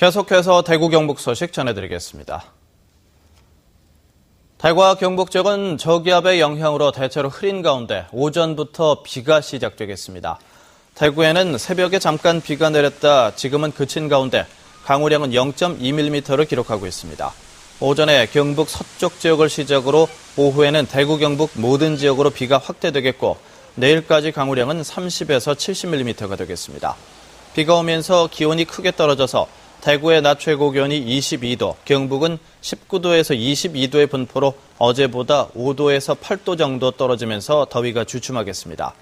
계속해서 대구 경북 소식 전해드리겠습니다. 대구와 경북 지역은 저기압의 영향으로 대체로 흐린 가운데 오전부터 비가 시작되겠습니다. 대구에는 새벽에 잠깐 비가 내렸다 지금은 그친 가운데 강우량은 0.2mm를 기록하고 있습니다. 오전에 경북 서쪽 지역을 시작으로 오후에는 대구 경북 모든 지역으로 비가 확대되겠고 내일까지 강우량은 30에서 70mm가 되겠습니다. 비가 오면서 기온이 크게 떨어져서 대구의 낮 최고 기온이 22도, 경북은 19도에서 22도의 분포로 어제보다 5도에서 8도 정도 떨어지면서 더위가 주춤하겠습니다.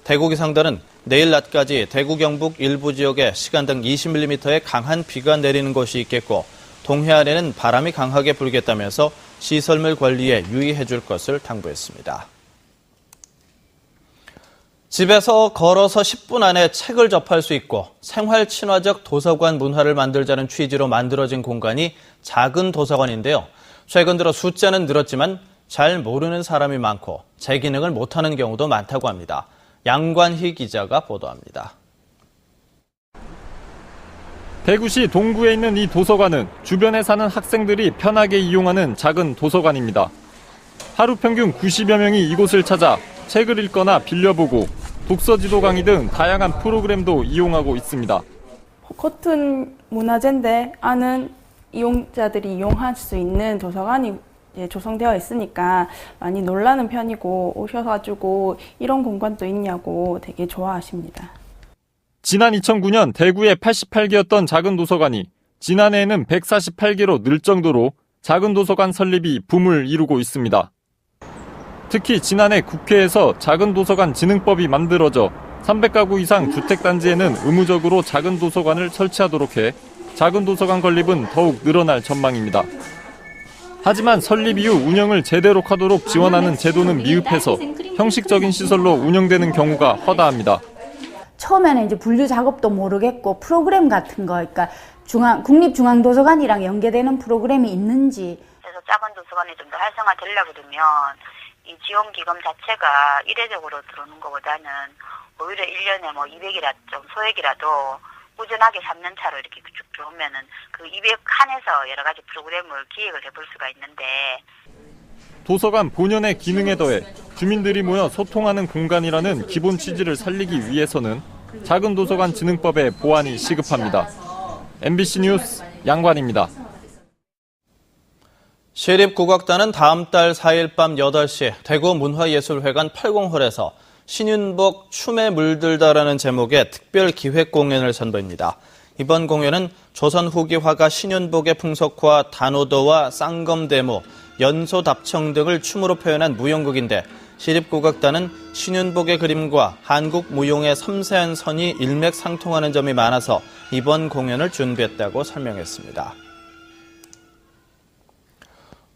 대구 기상단은 내일 낮까지 대구 경북 일부 지역에 시간당 20mm의 강한 비가 내리는 곳이 있겠고 동해안에는 바람이 강하게 불겠다면서 시설물 관리에 유의해 줄 것을 당부했습니다. 집에서 걸어서 10분 안에 책을 접할 수 있고 생활 친화적 도서관 문화를 만들자는 취지로 만들어진 공간이 작은 도서관인데요. 최근 들어 숫자는 늘었지만 잘 모르는 사람이 많고 제 기능을 못하는 경우도 많다고 합니다. 양관희 기자가 보도합니다. 대구시 동구에 있는 이 도서관은 주변에 사는 학생들이 편하게 이용하는 작은 도서관입니다. 하루 평균 90여 명이 이곳을 찾아 책을 읽거나 빌려보고 독서지도 강의 등 다양한 프로그램도 이용하고 있습니다. 겉은 문화재인데 안은 이용자들이 이용할 수 있는 도서관이 조성되어 있으니까 많이 놀라는 편이고 오셔가지고 이런 공간도 있냐고 되게 좋아하십니다. 지난 2009년 대구에 88개였던 작은 도서관이 지난해에는 148개로 늘 정도로 작은 도서관 설립이 붐을 이루고 있습니다. 특히 지난해 국회에서 작은 도서관 진흥법이 만들어져 300가구 이상 주택단지에는 의무적으로 작은 도서관을 설치하도록 해 작은 도서관 건립은 더욱 늘어날 전망입니다. 하지만 설립 이후 운영을 제대로 하도록 지원하는 제도는 미흡해서 형식적인 시설로 운영되는 경우가 허다합니다. 처음에는 이제 분류 작업도 모르겠고 프로그램 같은 거, 그러니까 국립중앙도서관이랑 연계되는 프로그램이 있는지. 그래서 작은 도서관이 좀 더 활성화되려고 그러면 이 지원기금 자체가 이례적으로 들어오는 것보다는 오히려 1년에 200이라 좀 소액이라도 꾸준하게 3년 차로 이렇게 쭉 들어오면은 그 200 칸에서 여러 가지 프로그램을 기획을 해볼 수가 있는데. 도서관 본연의 기능에 더해 주민들이 모여 소통하는 공간이라는 기본 취지를 살리기 위해서는 작은 도서관 진흥법의 보완이 시급합니다. MBC 뉴스 양관입니다. 시립국악단은 다음 달 4일 밤 8시 대구 문화예술회관 80홀에서 신윤복 춤에 물들다라는 제목의 특별 기획 공연을 선보입니다. 이번 공연은 조선 후기 화가 신윤복의 풍속과 단오도와 쌍검대무, 연소답청 등을 춤으로 표현한 무용극인데 시립국악단은 신윤복의 그림과 한국 무용의 섬세한 선이 일맥상통하는 점이 많아서 이번 공연을 준비했다고 설명했습니다.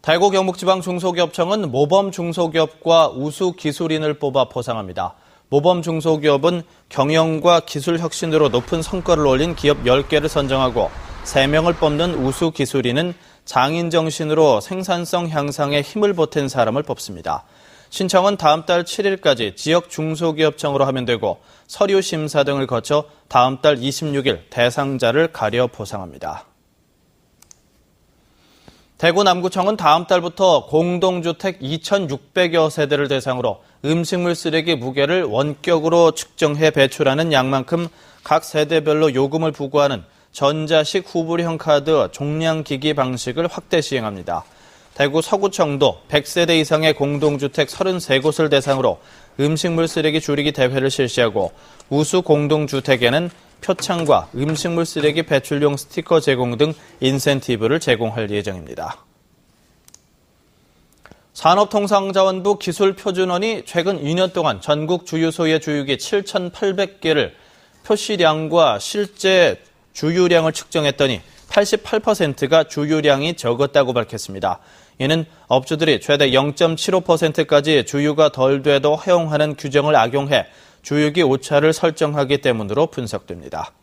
대구 경북지방중소기업청은 모범중소기업과 우수기술인을 뽑아 보상합니다. 모범중소기업은 경영과 기술 혁신으로 높은 성과를 올린 기업 10개를 선정하고 3명을 뽑는 우수기술인은 장인정신으로 생산성 향상에 힘을 보탠 사람을 뽑습니다. 신청은 다음 달 7일까지 지역 중소기업청으로 하면 되고 서류 심사 등을 거쳐 다음 달 26일 대상자를 가려 보상합니다. 대구 남구청은 다음 달부터 공동주택 2,600여 세대를 대상으로 음식물 쓰레기 무게를 원격으로 측정해 배출하는 양만큼 각 세대별로 요금을 부과하는 전자식 후불형 카드 종량기기 방식을 확대 시행합니다. 대구 서구청도 100세대 이상의 공동주택 33곳을 대상으로 음식물 쓰레기 줄이기 대회를 실시하고 우수 공동주택에는 표창과 음식물 쓰레기 배출용 스티커 제공 등 인센티브를 제공할 예정입니다. 산업통상자원부 기술표준원이 최근 2년 동안 전국 주유소의 주유기 7,800개를 표시량과 실제 주유량을 측정했더니 88%가 주유량이 적었다고 밝혔습니다. 이는 업주들이 최대 0.75%까지 주유가 덜 돼도 허용하는 규정을 악용해 주유기 오차를 설정하기 때문으로 분석됩니다.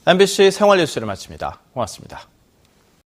MBC 생활뉴스를 마칩니다. 고맙습니다.